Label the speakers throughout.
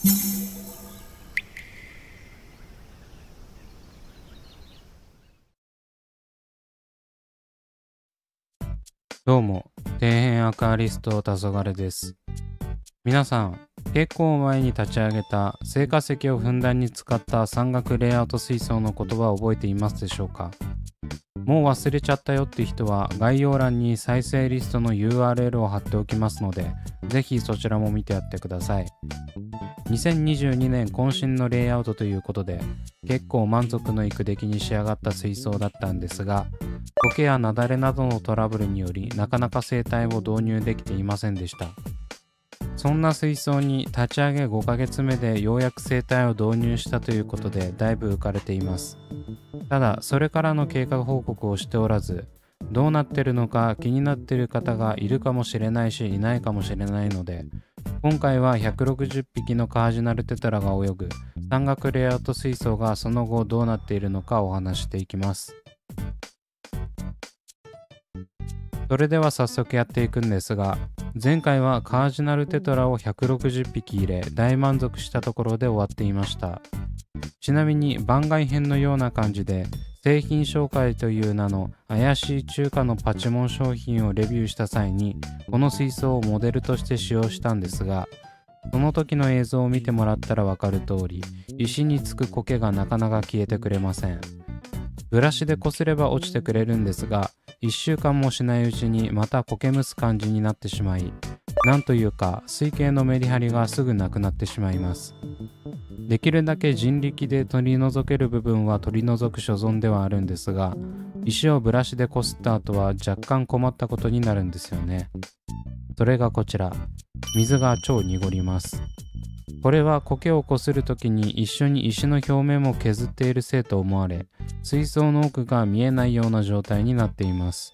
Speaker 1: どうも、底辺アクアリスト黄昏です。皆さん、結構前に立ち上げた成果石をふんだんに使った山岳レイアウト水槽の言葉を覚えていますでしょうか？もう忘れちゃったよって人は概要欄に再生リストの URL を貼っておきますので、ぜひそちらも見てやってください。2022年渾身のレイアウトということで、結構満足のいく出来に仕上がった水槽だったんですが、苔や雪崩などのトラブルによりなかなか生態を導入できていませんでした。そんな水槽に立ち上げ5ヶ月目でようやく生態を導入したということでだいぶ浮かれています。ただそれからの経過報告をしておらず、どうなってるのか気になっている方がいるかもしれないしいないかもしれないので、今回は160匹のカージナルテトラが泳ぐ山岳レイアウト水槽がその後どうなっているのかお話していきます。それでは早速やっていくんですが、前回はカージナルテトラを160匹入れ大満足したところで終わっていました。ちなみに番外編のような感じで製品紹介という名の怪しい中華のパチモン商品をレビューした際にこの水槽をモデルとして使用したんですが、その時の映像を見てもらったらわかる通り、石につく苔がなかなか消えてくれません。ブラシでこすれば落ちてくれるんですが、1週間もしないうちにまた苔むす感じになってしまい、なんというか水系のメリハリがすぐなくなってしまいます。できるだけ人力で取り除ける部分は取り除く所存ではあるんですが、石をブラシでこすった後は若干困ったことになるんですよね。それがこちら、水が超濁ります。これは苔をこするときに一緒に石の表面も削っているせいと思われ、水槽の奥が見えないような状態になっています。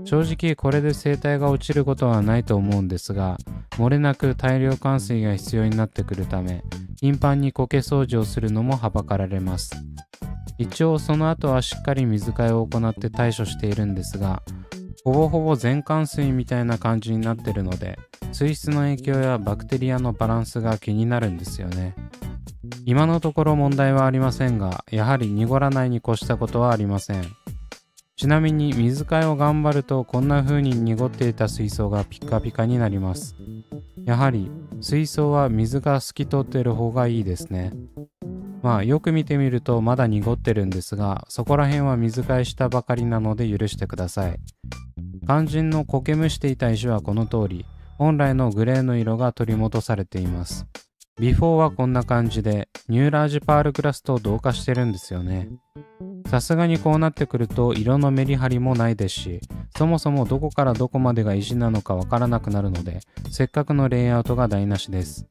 Speaker 1: 正直これで生態が落ちることはないと思うんですが、漏れなく大量換水が必要になってくるため、頻繁に苔掃除をするのもはばかられます。一応その後はしっかり水替えを行って対処しているんですが、ほぼほぼ全換水みたいな感じになってるので、水質の影響やバクテリアのバランスが気になるんですよね。今のところ問題はありませんが、やはり濁らないに越したことはありません。ちなみに水替えを頑張るとこんな風に濁っていた水槽がピカピカになります。やはり水槽は水が透き通っている方がいいですね。よく見てみるとまだ濁ってるんですが、そこら辺は水替えしたばかりなので許してください。肝心の苔むしていた石はこの通り、本来のグレーの色が取り戻されています。ビフォーはこんな感じで、ニューラージパールグラスと同化してるんですよね。さすがにこうなってくると色のメリハリもないですし、そもそもどこからどこまでが石なのかわからなくなるので、せっかくのレイアウトが台無しです。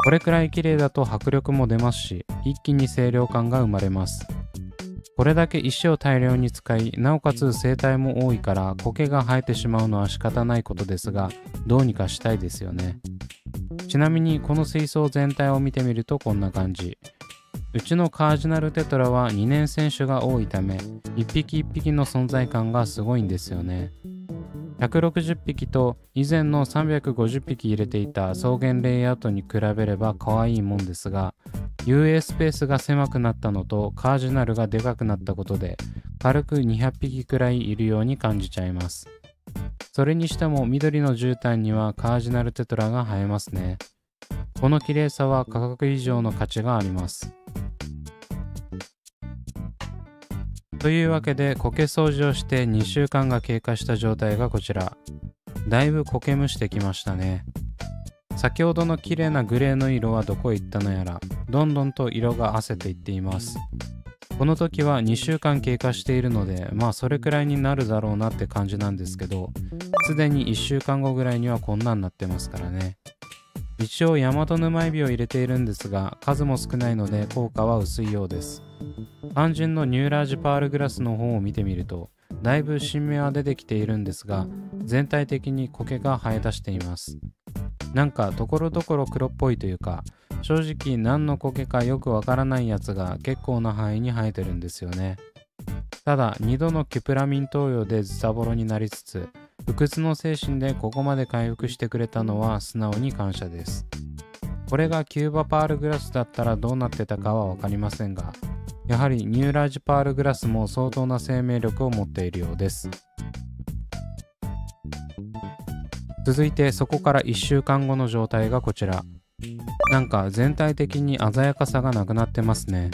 Speaker 1: これくらい綺麗だと迫力も出ますし、一気に清涼感が生まれます。これだけ石を大量に使い、なおかつ生態も多いから苔が生えてしまうのは仕方ないことですが、どうにかしたいですよね。ちなみにこの水槽全体を見てみるとこんな感じ。うちのカージナルテトラは2年選手が多いため、一匹一匹の存在感がすごいんですよね。160匹と以前の350匹入れていた草原レイアウトに比べれば可愛いもんですが、遊泳スペースが狭くなったのとカージナルがでかくなったことで軽く200匹くらいいるように感じちゃいます。それにしても緑の絨毯にはカージナルテトラが生えますね。この綺麗さは価格以上の価値があります。というわけで苔掃除をして2週間が経過した状態がこちら。だいぶ苔むしてきましたね。先ほどの綺麗なグレーの色はどこへ行ったのやら、どんどんと色が褪せていっています。この時は2週間経過しているので、それくらいになるだろうなって感じなんですけど、すでに1週間後ぐらいにはこんなんなってますからね。一応大和沼エビを入れているんですが、数も少ないので効果は薄いようです。肝心のニューラージパールグラスの方を見てみると、だいぶ新芽は出てきているんですが、全体的に苔が生え出しています。なんかところどころ黒っぽいというか、正直何の苔かよくわからないやつが結構な範囲に生えてるんですよね。ただ2度のキュプラミン投与でズタボロになりつつ、不屈の精神でここまで回復してくれたのは素直に感謝です。これがキューバパールグラスだったらどうなってたかはわかりませんが、やはりニューラージパールグラスも相当な生命力を持っているようです。続いてそこから1週間後の状態がこちら。なんか全体的に鮮やかさがなくなってますね。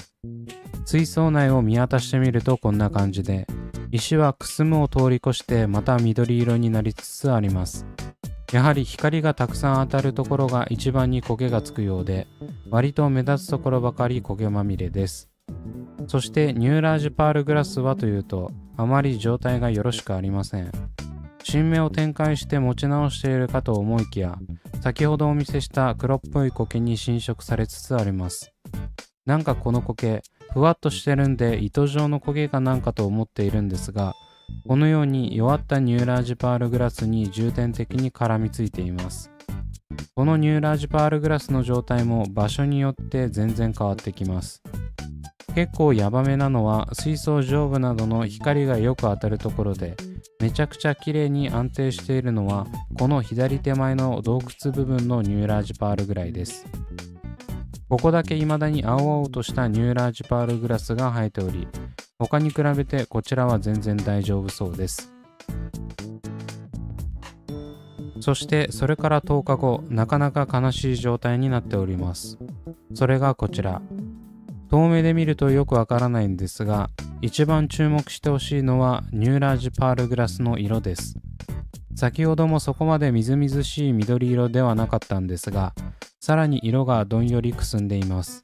Speaker 1: 水槽内を見渡してみるとこんな感じで、石はくすむを通り越してまた緑色になりつつあります。やはり光がたくさん当たるところが一番に苔がつくようで、割と目立つところばかり苔まみれです。そしてニューラージパールグラスはというと、あまり状態がよろしくありません。新芽を展開して持ち直しているかと思いきや、先ほどお見せした黒っぽい苔に侵食されつつあります。なんかこの苔、ふわっとしてるんで糸状の苔かなんかと思っているんですが、このように弱ったニューラージパールグラスに重点的に絡みついています。このニューラージパールグラスの状態も場所によって全然変わってきます。結構ヤバめなのは水槽上部などの光がよく当たるところで、めちゃくちゃ綺麗に安定しているのはこの左手前の洞窟部分のニューラージパールぐらいです。ここだけ未だに青々としたニューラージパールグラスが生えており、他に比べてこちらは全然大丈夫そうです。そしてそれから10日後、なかなか悲しい状態になっております。それがこちら。遠目で見るとよくわからないんですが、一番注目してほしいのはニューラージパールグラスの色です。先ほどもそこまでみずみずしい緑色ではなかったんですが、さらに色がどんよりくすんでいます。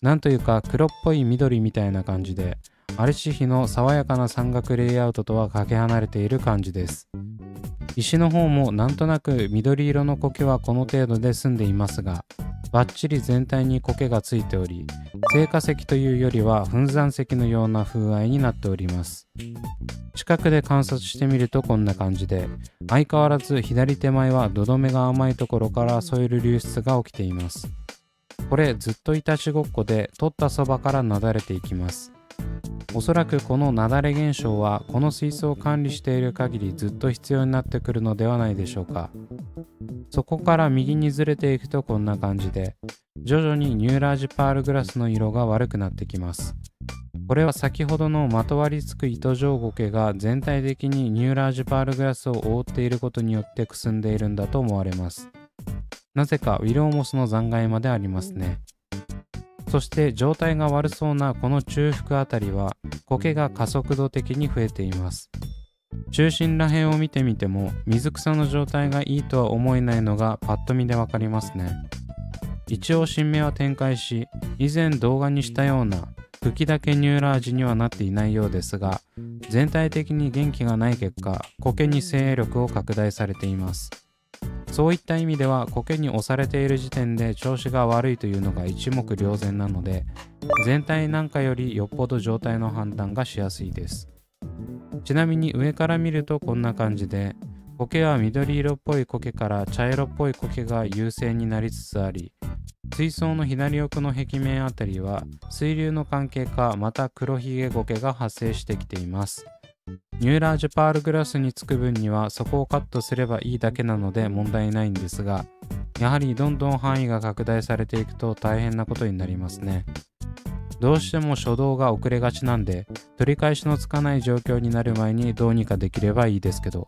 Speaker 1: なんというか黒っぽい緑みたいな感じで、アルシヒの爽やかな山岳レイアウトとはかけ離れている感じです。石の方もなんとなく緑色の苔はこの程度で済んでいますが、バッチリ全体に苔がついており、成果石というよりは粉山石のような風合いになっております。近くで観察してみるとこんな感じで、相変わらず左手前は土留めが甘いところからソイル流出が起きています。これずっといたちごっこで取ったそばからなだれていきます。おそらくこの雪崩現象はこの水槽を管理している限りずっと必要になってくるのではないでしょうか。そこから右にずれていくとこんな感じで、徐々にニューラージパールグラスの色が悪くなってきます。これは先ほどのまとわりつく糸状苔が全体的にニューラージパールグラスを覆っていることによってくすんでいるんだと思われます。なぜかウィローモスの残骸までありますね。そして状態が悪そうなこの中腹あたりは苔が加速度的に増えています。中心ら辺を見てみても水草の状態がいいとは思えないのがパッと見でわかりますね。一応新芽は展開し、以前動画にしたような茎だけニューラージにはなっていないようですが、全体的に元気がない結果、苔に生栄力を拡大されています。そういった意味では苔に押されている時点で調子が悪いというのが一目瞭然なので、全体なんかよりよっぽど状態の判断がしやすいです。ちなみに上から見るとこんな感じで、苔は緑色っぽい苔から茶色っぽい苔が優勢になりつつあり、水槽の左奥の壁面あたりは水流の関係かまた黒ひげ苔が発生してきています。ニューラージパールグラスにつく分にはそこをカットすればいいだけなので問題ないんですが、やはりどんどん範囲が拡大されていくと大変なことになりますね。どうしても初動が遅れがちなんで、取り返しのつかない状況になる前にどうにかできればいいですけど。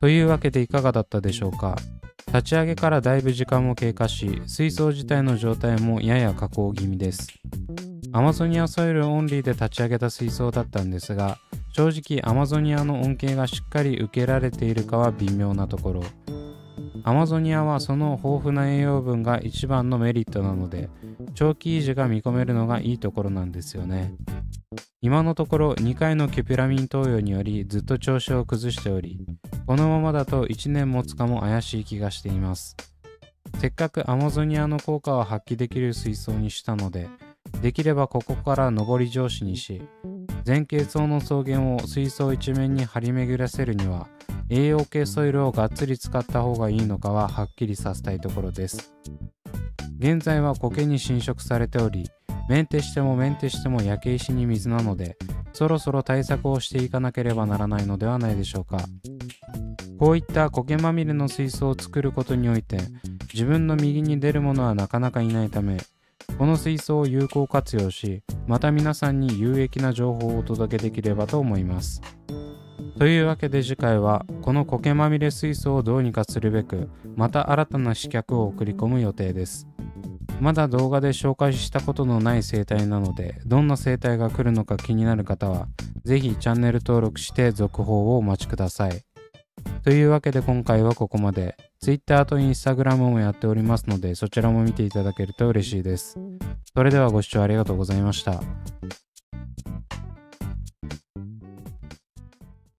Speaker 1: というわけでいかがだったでしょうか。立ち上げからだいぶ時間も経過し、水槽自体の状態もやや下降気味です。アマゾニアソイルオンリーで立ち上げた水槽だったんですが、正直アマゾニアの恩恵がしっかり受けられているかは微妙なところ。アマゾニアはその豊富な栄養分が一番のメリットなので、長期維持が見込めるのがいいところなんですよね。今のところ2回のキュピラミン投与によりずっと調子を崩しており、このままだと1年持つかも怪しい気がしています。せっかくアマゾニアの効果を発揮できる水槽にしたので、できればここから上り調子にし、全形層の草原を水槽一面に張り巡らせるには、栄養系ソイルをがっつり使った方がいいのかははっきりさせたいところです。現在は苔に侵食されており、メンテしても焼け石に水なので、そろそろ対策をしていかなければならないのではないでしょうか。こういった苔まみれの水槽を作ることにおいて、自分の右に出る者はなかなかいないため、この水槽を有効活用し、また皆さんに有益な情報をお届けできればと思います。というわけで次回は、この苔まみれ水槽をどうにかするべく、また新たな刺客を送り込む予定です。まだ動画で紹介したことのない生態なので、どんな生態が来るのか気になる方は、ぜひチャンネル登録して続報をお待ちください。というわけで今回はここまで。Twitter と Instagram もやっておりますので、そちらも見ていただけると嬉しいです。それではご視聴ありがとうございました。